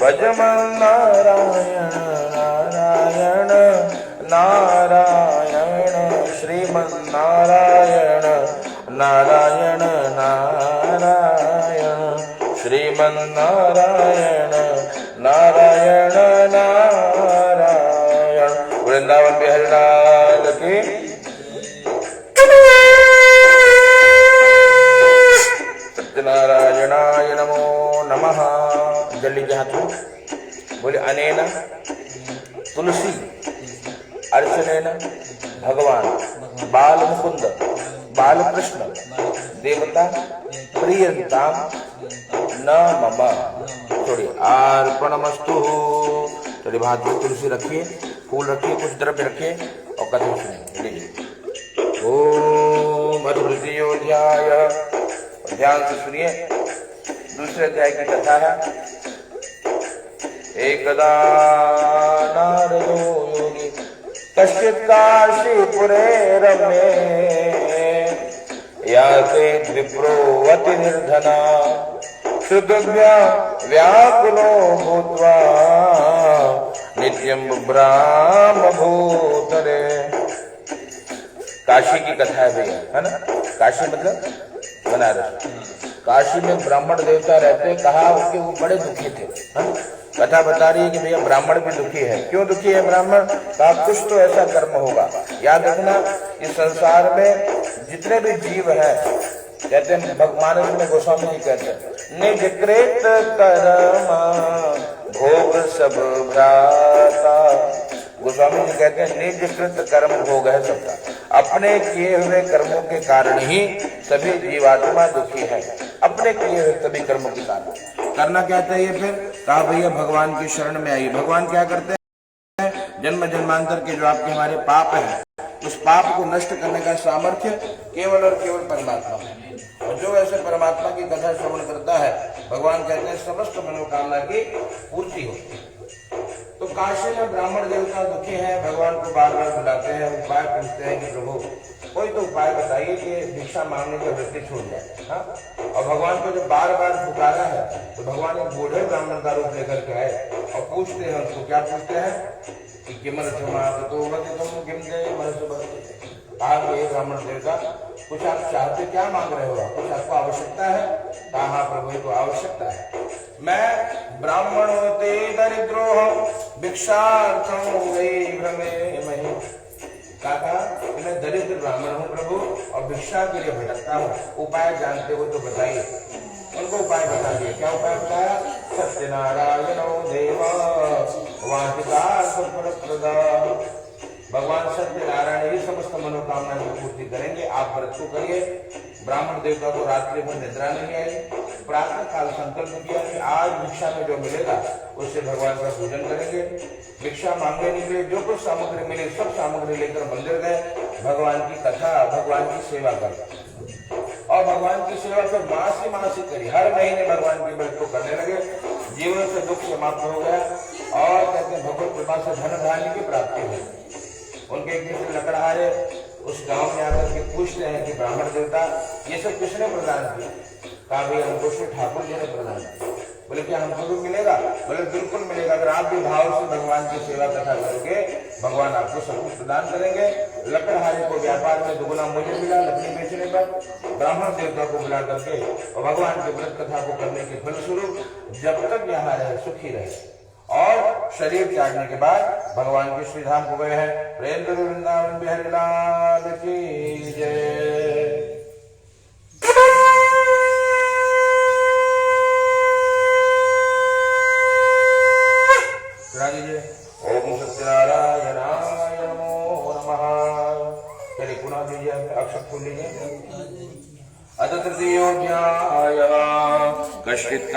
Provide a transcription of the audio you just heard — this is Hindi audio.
भजमन नारायण नारायण नारायण श्रीमन नारायण नारायण नारायण श्रीमन नारायण नारायण नारायण। वृंदावन बिहारी लाल की सत्यनारायणाय नमो नमः। जल्दी के हाथ में बोले अनेन तुलसी अर्चनेन भगवान बाल मुकुंद बाल कृष्ण देवता प्रियंताम न मम। थोड़ी अर्पणमस्तु। थोड़ी हाथ में तुलसी रखिए, फूल रखिए, कुछ द्रव्य रखिए और कथा सुनिए। ओम अद्वितीयोध्याय। ध्यान से सुनिए, दूसरे अध्याय की कथा है। एकदा नारदो योगी कश्चित् काशीपुरे रम्ये याते विप्रो अति निर्धना श्रुतव्या व्याकुलो भूत्वा नित्यं ब्राह्म भूतले। काशी की कथा है भैया, है ना। काशी मतलब बनारस। काशी में ब्राह्मण देवता रहते, कहा उनके वो बड़े दुखी थे। कथा बता रही है कि भैया ब्राह्मण भी दुखी है। क्यों दुखी है ब्राह्मण? कहा कुछ तो ऐसा कर्म होगा। याद रखना, इस संसार में जितने भी जीव हैं, कहते हैं भगवान में गोस्वामी जी कहते हैं निजकृत कर्म भोग सब भ्राता। गोस्वामी जी कहते हैं निजकृत कर्म भोग है सबका। अपने किए हुए कर्मों के कारण ही सभी जीवात्मा दुखी है, अपने किए हुए सभी कर्मों के कारण। करना क्या चाहिए फिर? कहा भैया भगवान की शरण में आइए। भगवान क्या करते हैं? जन्म जन्मांतर के जो आपके हमारे पाप हैं, उस पाप को नष्ट करने का सामर्थ्य केवल और केवल परमात्मा है। और जो ऐसे परमात्मा की कथा श्रवण करता है, भगवान कहते हैं समस्त मनोकामना की पूर्ति होती है। तो काशी में ब्राह्मण देवता दुखी हैं, भगवान को बार बार बुलाते हैं, उपाय पूछते हैं कि प्रभु कोई तो उपाय बताइए कि भिक्षा मांगने की वृत्ति छूट जाए। हाँ? और भगवान को जब बार बार पुकारा है तो भगवान एक बूढ़े ब्राह्मण का रूप लेकर के आए और पूछते हैं उसको। क्या पूछते हैं कि आप ये ब्राह्मण देवता कुछ आप चाहते, क्या मांग रहे हो? कुछ आपको आवश्यकता है? कहा हाँ प्रभु को आवश्यकता है। मैं ब्राह्मण होते दरिद्रो भिक्षार्थम वही भ्रमे मही। कहा मैं दरिद्र ब्राह्मण हूँ प्रभु और भिक्षा के लिए भटकता हूँ, उपाय जानते हो तो बताइए। उनको उपाय बता दिया। क्या उपाय बताया? सत्यनारायणो देव वाटिका प्रदा। भगवान सत्यनारायण ही समस्त मनोकामना की पूर्ति करेंगे। आप व्रत को करिए। ब्राह्मण देवता को रात्रि में निद्रा नहीं आई, प्रातः काल संकल्प किया कि आज भिक्षा में जो मिलेगा उससे भगवान का पूजन करेंगे। भिक्षा मांगने निकले, जो कुछ सामग्री मिली सब सामग्री लेकर मंदिर गए। भगवान की कथा, भगवान की सेवा कर और भगवान की सेवा फिर मासी करी। हर महीने भगवान के व्रत को करने लगे। जीवन से दुख समाप्त हो गया और कहते हैं भगवत कृपा से धन धान्य की प्राप्ति हुई। उनके एक दिन लकड़हारे उस गांव में आकर के पूछते हैं कि ब्राह्मण देवता ये सब किसने प्रदान किया? कहा भैया हमको श्री ठाकुर जी ने प्रदान किया। बोले क्या हमको भी मिलेगा? बोले बिल्कुल मिलेगा। अगर आप भी भाव से भगवान की सेवा कथा करोगे, भगवान आपको सब कुछ प्रदान करेंगे। लकड़हारे को व्यापार में दुगुना मूल्य मिला लकड़ी बेचने पर। ब्राह्मण देवता को बुला करके और भगवान की व्रत कथा को करने के फलस्वरूप जब तक यहाँ रहे सुखी रहे। और शरीर त्यागने के बाद भगवान के श्री धाम को गए हैं। प्रेम करो वृंदावन बिहारी लाल की जय। ओम सत्यनारायणाय नमो नमः। चलिए पुनः दीजिए, अक्षर खोल लीजिए। अद तृतीयोऽध्यायः कश्चित्